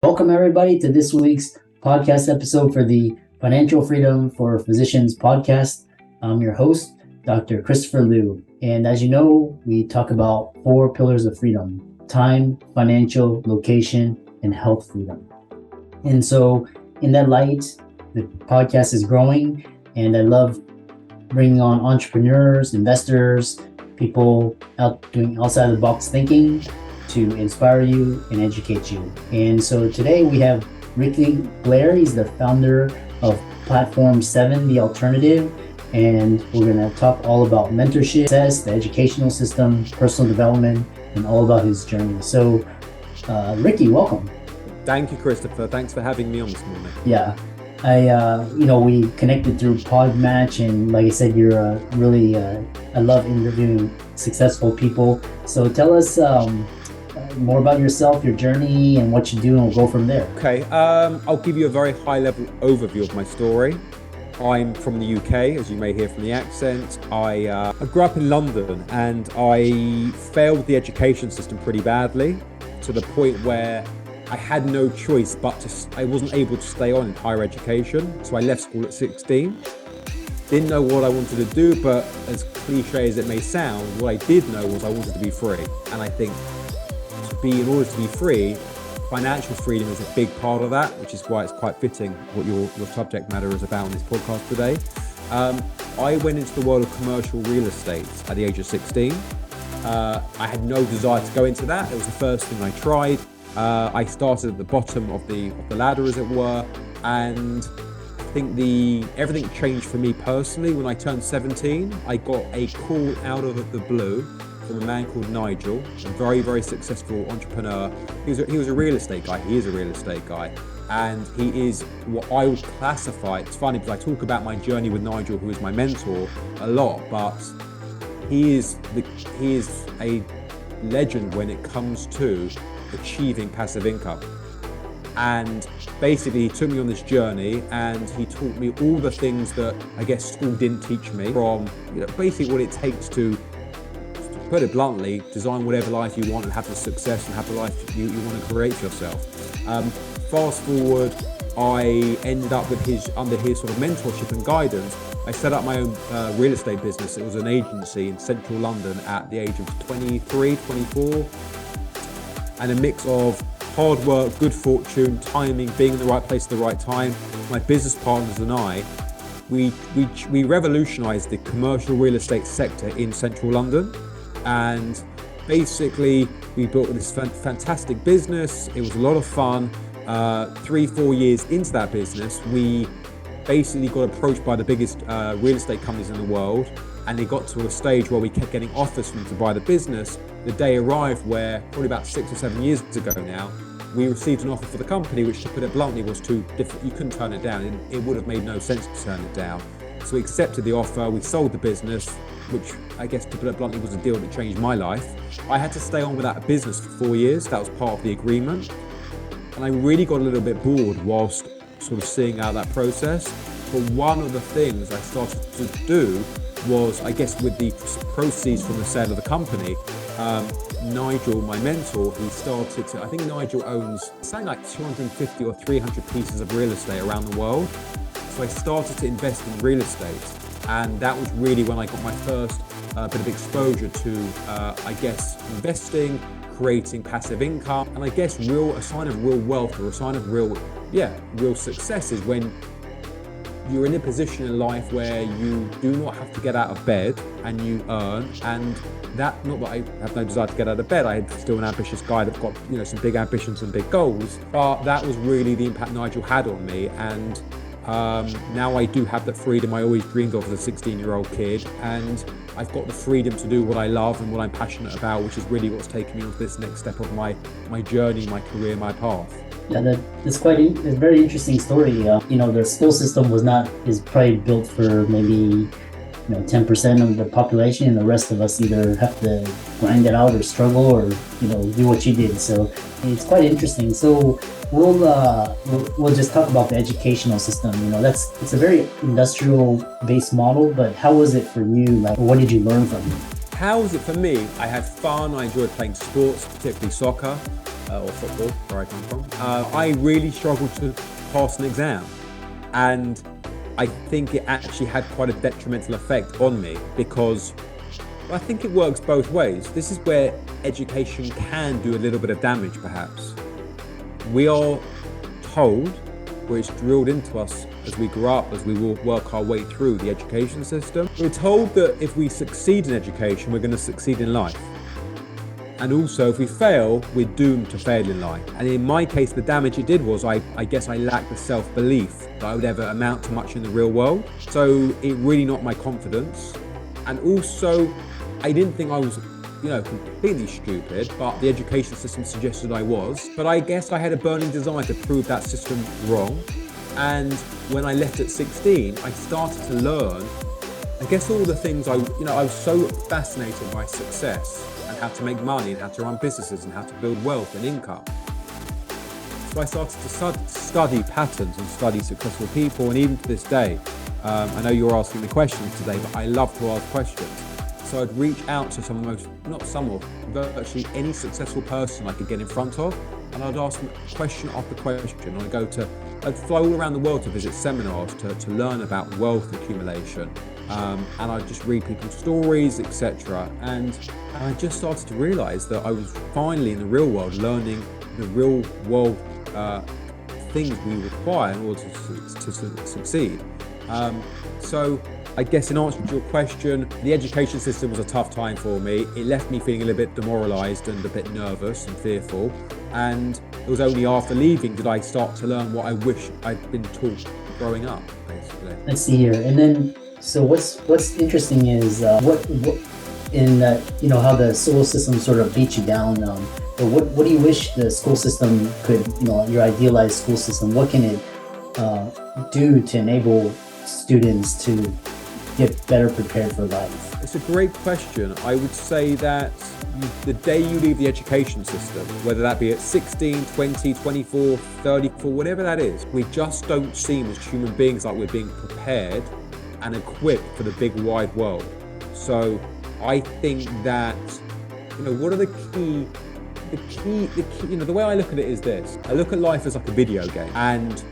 Welcome, everybody, to this week's podcast episode for the Financial Freedom for Physicians podcast. I'm your host, Dr. Christopher Liu. And as you know, we talk about 4 pillars of freedom: time, financial, location, and health freedom. And so in that light, the podcast is growing, and I love bringing on entrepreneurs, investors, people out doing outside of the box thinking to inspire you and educate you. And so today we have Ricky Blair. He's the founder of Platform 7, The Alternative. And we're going to talk all about mentorship, success, the educational system, personal development, and all about his journey. So Ricky, welcome. Thank you, Christopher. Thanks for having me on this morning. Yeah. We connected through Podmatch, and like I said, you're really, I love interviewing successful people. So tell us more about yourself, your journey, and what you do, and we'll go from there. Okay, I'll give you a very high-level overview of my story. I'm from the UK, as you may hear from the accent. I grew up in London, and I failed the education system pretty badly, to the point where I had no choice I wasn't able to stay on in higher education, so I left school at 16. Didn't know what I wanted to do, but as cliche as it may sound, what I did know was I wanted to be free. And I think in order to be free, financial freedom is a big part of that, which is why it's quite fitting what your subject matter is about on this podcast today. I went into the world of commercial real estate at the age of 16. I had no desire to go into that. It was the first thing I tried. I started at the bottom of the ladder, as it were, and I think everything changed for me personally when I turned 17. I got a call out of the blue from a man called Nigel, a very, very successful entrepreneur. He was a real estate guy. He is a real estate guy, and he is what I would classify. It's funny because I talk about my journey with Nigel, who is my mentor, a lot, but he is a legend when it comes to achieving passive income. And basically he took me on this journey, and he taught me all the things that I guess school didn't teach me, from basically what it takes to put it bluntly, design whatever life you want and have the success and have the life you want to create for yourself. Fast forward, I ended up under his sort of mentorship and guidance. I set up my own real estate business. It was an agency in central London at the age of 23, 24. And a mix of hard work, good fortune, timing, being in the right place at the right time. My business partners and I, we revolutionized the commercial real estate sector in central London. And basically we built this fantastic business. It was a lot of fun. 3-4 years into that business, we basically got approached by the biggest real estate companies in the world, and it got to a stage where we kept getting offers from them to buy the business. The day arrived where, probably about 6 or 7 years ago now, we received an offer for the company, which, to put it bluntly, was too different. You couldn't turn it down. It would have made no sense to turn it down. So we accepted the offer, we sold the business, which I guess, to put it bluntly, was a deal that changed my life. I had to stay on with that business for 4 years. That was part of the agreement. And I really got a little bit bored whilst sort of seeing out that process. But one of the things I started to do was, I guess, with the proceeds from the sale of the company, Nigel, my mentor, I think Nigel owns something like 250 or 300 pieces of real estate around the world. So I started to invest in real estate, and that was really when I got my first bit of exposure to, I guess, investing, creating passive income. And I guess a sign of real wealth, or a sign of real success, is when you're in a position in life where you do not have to get out of bed and you earn. And that, not that I have no desire to get out of bed, I'm still an ambitious guy that's got some big ambitions and big goals, but that was really the impact Nigel had on me. And now I do have that freedom I always dreamed of as a 16-year-old kid, and I've got the freedom to do what I love and what I'm passionate about, which is really what's taken me on to this next step of my journey, my career, my path. Yeah, it's a very interesting story. The school system is probably built for maybe 10% of the population, and the rest of us either have to grind it out or struggle or do what you did. So it's quite interesting. So we'll just talk about the educational system. It's a very industrial based model, but how was it for you? Like, what did you learn from it? how was it for me? I had fun. I enjoyed playing sports, particularly soccer or football, where I come from. I really struggled to pass an exam, and I think it actually had quite a detrimental effect on me, because I think it works both ways. This is where education can do a little bit of damage, perhaps. We are told, where it's drilled into us as we grow up, as we will work our way through the education system. We're told that if we succeed in education, we're going to succeed in life. And also, if we fail, we're doomed to fail in life. And in my case, the damage it did was, I guess I lacked the self-belief that I would ever amount to much in the real world. So it really knocked my confidence. And also, I didn't think I was, completely stupid, but the education system suggested I was. But I guess I had a burning desire to prove that system wrong. And when I left at 16, I started to learn, I guess, all the things I was so fascinated by success and how to make money and how to run businesses and how to build wealth and income. So I started to study patterns and study successful people. And even to this day, I know you're asking the questions today, but I love to ask questions. So I'd reach out to virtually any successful person I could get in front of, and I'd ask them question after question. I'd fly all around the world to visit seminars to learn about wealth accumulation, and I'd just read people's stories, etc. And I just started to realize that I was finally in the real world learning the real world things we require in order to succeed. So I guess in answer to your question, the education system was a tough time for me. It left me feeling a little bit demoralized and a bit nervous and fearful. And it was only after leaving did I start to learn what I wish I'd been taught growing up, basically. Let's see here. And then, so what's interesting is what in how the school system sort of beat you down. But what do you wish the school system could, your idealized school system, what can it do to enable students to get better prepared for life? It's a great question. I would say that the day you leave the education system, whether that be at 16, 20, 24, 34, whatever that is, we just don't seem as human beings like we're being prepared and equipped for the big wide world. So I think that, what are the key, the way I look at it is this. I look at life as like a video game, and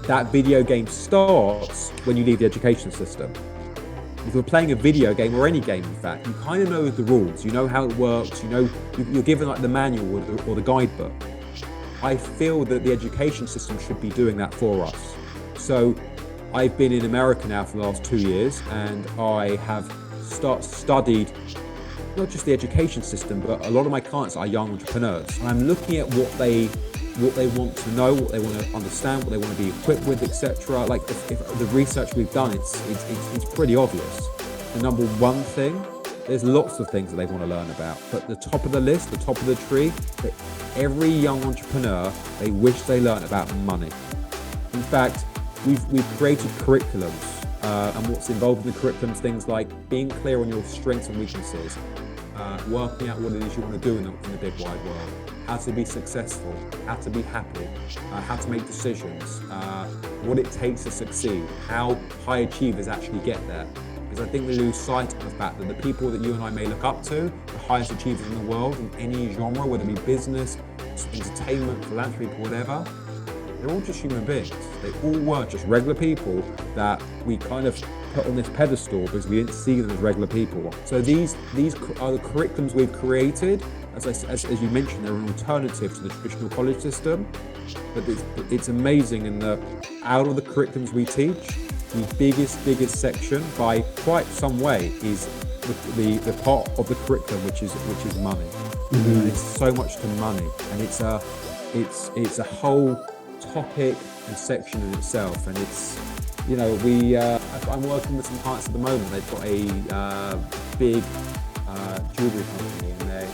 that video game starts when you leave the education system. If you're playing a video game, or any game in fact, you kind of know the rules, you know how it works, you're given like the manual or the guidebook. I feel that the education system should be doing that for us. So I've been in America now for the last 2 years, and I have studied not just the education system, but a lot of my clients are young entrepreneurs. And I'm looking at what they want to know, what they want to understand, what they want to be equipped with, etc. Like if the research we've done, it's pretty obvious. The number one thing, there's lots of things that they want to learn about, but the top of the list, the top of the tree, that every young entrepreneur, they wish they learned about money. In fact, we've created curriculums, and what's involved in the curriculums, things like being clear on your strengths and weaknesses, working out what it is you want to do in the big wide world, how to be successful, how to be happy, how to make decisions, what it takes to succeed, how high achievers actually get there. Because I think we lose sight of the fact that the people that you and I may look up to, the highest achievers in the world in any genre, whether it be business, entertainment, philanthropy, whatever, they're all just human beings. They all were just regular people that we kind of put on this pedestal because we didn't see them as regular people. So these are the curriculums we've created. As you mentioned, they're an alternative to the traditional college system. But it's amazing in that out of the curriculums we teach, the biggest section by quite some way is the part of the curriculum which is money. Mm-hmm. It's so much to money, and it's a whole topic and section in itself. And it's I'm working with some clients at the moment. They've got a big jewelry company, and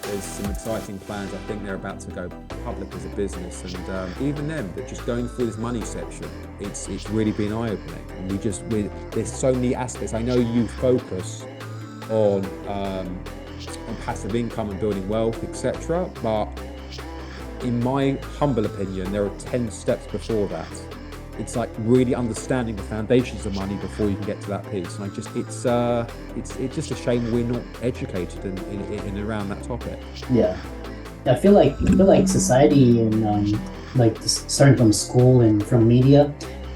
there's some exciting plans. I think they're about to go public as a business, and even them, that just going through this money section, it's really been eye-opening. And there's so many aspects. I know you focus on passive income and building wealth, etc. But in my humble opinion, there are 10 steps before that. it's like really understanding the foundations of money before you can get to that piece. And it's just a shame we're not educated in around that topic. Yeah. I feel like society and starting from school and from media,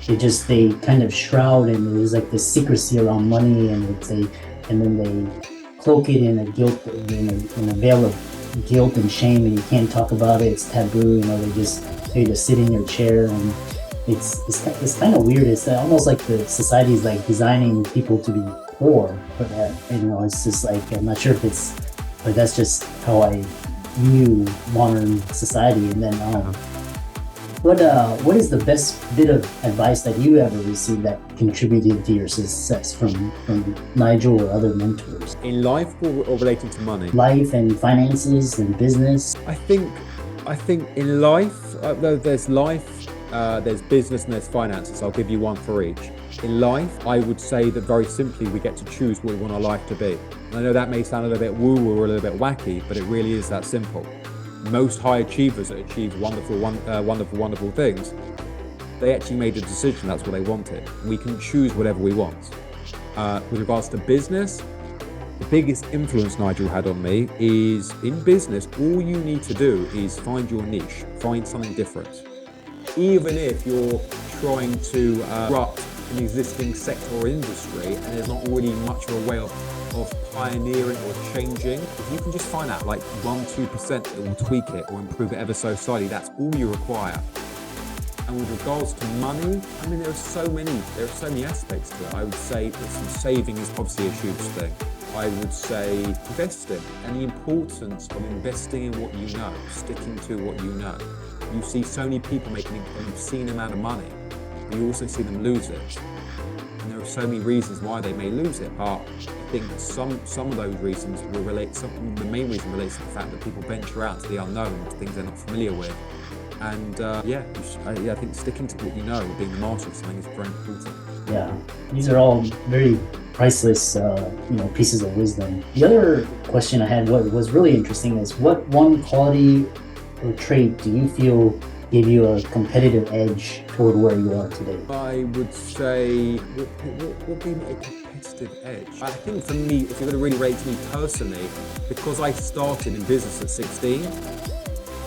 they kind of shroud, and there's like this secrecy around money, and then they cloak it in a veil of guilt and shame, and you can't talk about it. It's taboo. They just sit in your chair, and it's kind of weird. It's almost like the society is like designing people to be poor, but it's just like, I'm not sure if it's, but that's just how I view modern society. And then what is the best bit of advice that you ever received that contributed to your success from Nigel or other mentors? In life or relating to money? Life and finances and business. I think in life, there's life, there's business, and there's finances. I'll give you one for each. In life, I would say that very simply, we get to choose what we want our life to be. And I know that may sound a little bit woo-woo or a little bit wacky, but it really is that simple. Most high achievers that achieve wonderful things, they actually made a decision that's what they wanted. We can choose whatever we want. With regards to business, the biggest influence Nigel had on me is, in business, all you need to do is find your niche, find something different. Even if you're trying to disrupt an existing sector or industry and there's not really much of a way of pioneering or changing, if you can just find out like 1-2% that will tweak it or improve it ever so slightly, that's all you require. And with regards to money, I mean, there are so many aspects to it. I would say that some saving is obviously a huge thing. I would say investing, and the importance of investing in what you know, sticking to what you know. You see so many people making an obscene amount of money, but you also see them lose it. And there are so many reasons why they may lose it, but I think some of those reasons will relate. The main reason relates to the fact that people venture out to the unknown, to things they're not familiar with. And I think sticking to what you know, being the master of something, is very important. Yeah, these are all very priceless, pieces of wisdom. The other question I had, what was really interesting, is what one quality or trait do you feel gave you a competitive edge toward where you are today? I would say, what gave me a competitive edge? I think for me, if you're going to really rate me personally, because I started in business at 16,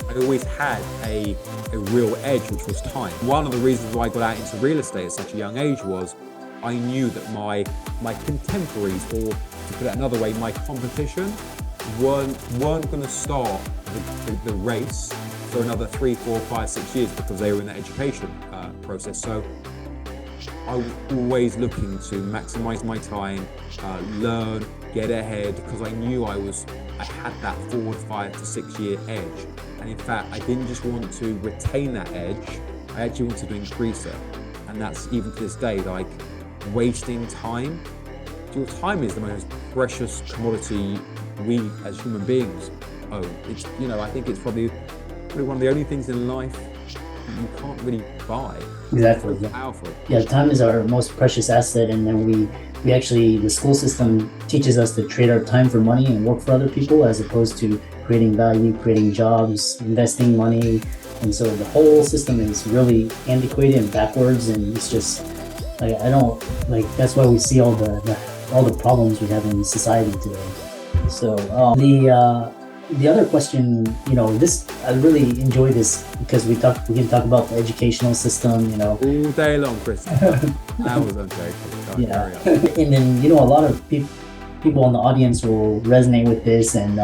I always had a real edge, which was time. One of the reasons why I got out into real estate at such a young age was I knew that my contemporaries, or to put it another way, my competition, weren't going to start the race for another 3, 4, 5, 6 years because they were in that education process. So I was always looking to maximize my time, learn, get ahead, because I knew I had that 4, 5 to 6 year edge. And in fact, I didn't just want to retain that edge, I actually wanted to increase it. And that's even to this day, like wasting time. Your time is the most precious commodity we as human beings own. I think it's probably one of the only things in life you can't really buy. Exactly. It's so powerful. Yeah, time is our most precious asset, and then we actually, the school system teaches us to trade our time for money and work for other people, as opposed to creating value, creating jobs, investing money. And so the whole system is really antiquated and backwards, and it's just that's why we see all the problems we have in society today. So the other question, I really enjoy this because we can talk about the educational system, all day long, Chris. That was okay. Yeah. And then a lot of people in the audience will resonate with this, and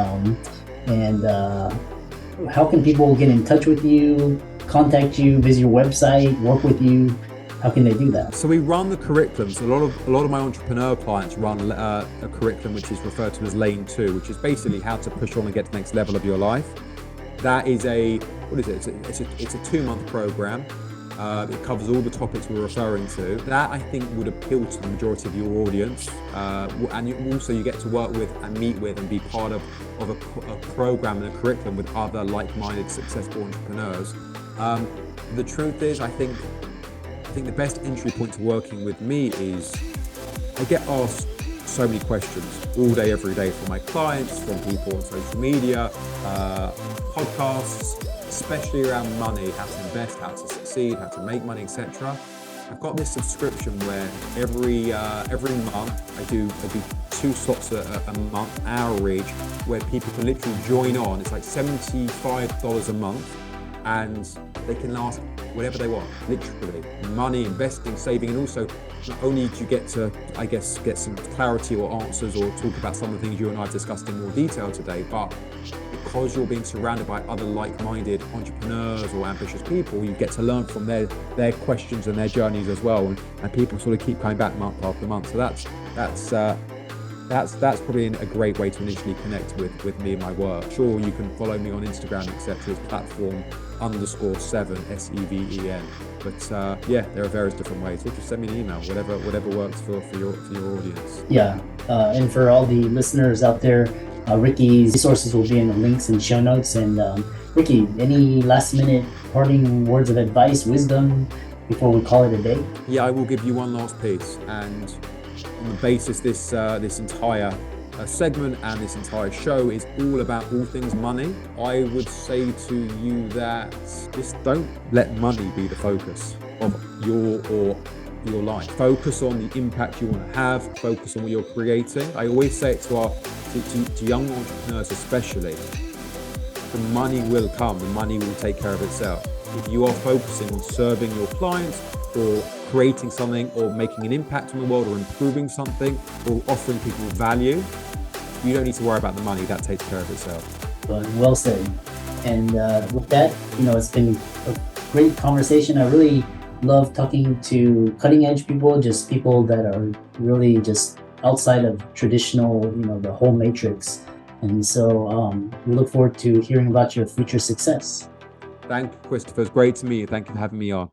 how can people get in touch with you, contact you, visit your website, work with you? How can they do that? So we run the curriculum. So a lot of my entrepreneur clients run a curriculum which is referred to as Lane 2, which is basically how to push on and get to the next level of your life. That is it's a 2-month program. It covers all the topics we're referring to. That, I think, would appeal to the majority of your audience. And you get to work with and meet with and be part of a program and a curriculum with other like-minded, successful entrepreneurs. The truth is, I think the best entry point to working with me is I get asked so many questions all day, every day, from my clients, from people on social media, podcasts, especially around money, how to invest, how to succeed, how to make money, etc. I've got this subscription where every month I do 2 slots a month, hour each, where people can literally join on. It's like $75 a month, and they can ask whatever they want, literally. Money, investing, saving, and also not only do you get to, I guess, get some clarity or answers or talk about some of the things you and I have discussed in more detail today, but because you're being surrounded by other like-minded entrepreneurs or ambitious people, you get to learn from their questions and their journeys as well, and people sort of keep coming back month after month. So that's probably a great way to initially connect with me and my work. Sure, you can follow me on Instagram, etc. platform _7 SEVEN. But yeah, there are various different ways. So just send me an email, whatever works for your audience. Yeah, and for all the listeners out there, Ricky's resources will be in the links and show notes. And Ricky, any last minute parting words of advice, wisdom before we call it a day? Yeah, I will give you one last piece, and on the basis this entire segment and this entire show is all about all things money, I would say to you that just don't let money be the focus of your life. Focus on the impact you want to have, focus on what you're creating. I always say it to young entrepreneurs especially, the money will come, the money will take care of itself. If you are focusing on serving your clients or creating something or making an impact on the world or improving something or offering people value, you don't need to worry about the money. That takes care of itself. Well said. And with that, it's been a great conversation. I really love talking to cutting edge people, just people that are really just outside of traditional, the whole matrix. And so we look forward to hearing about your future success. Thank you, Christopher. It's great to meet you. Thank you for having me on.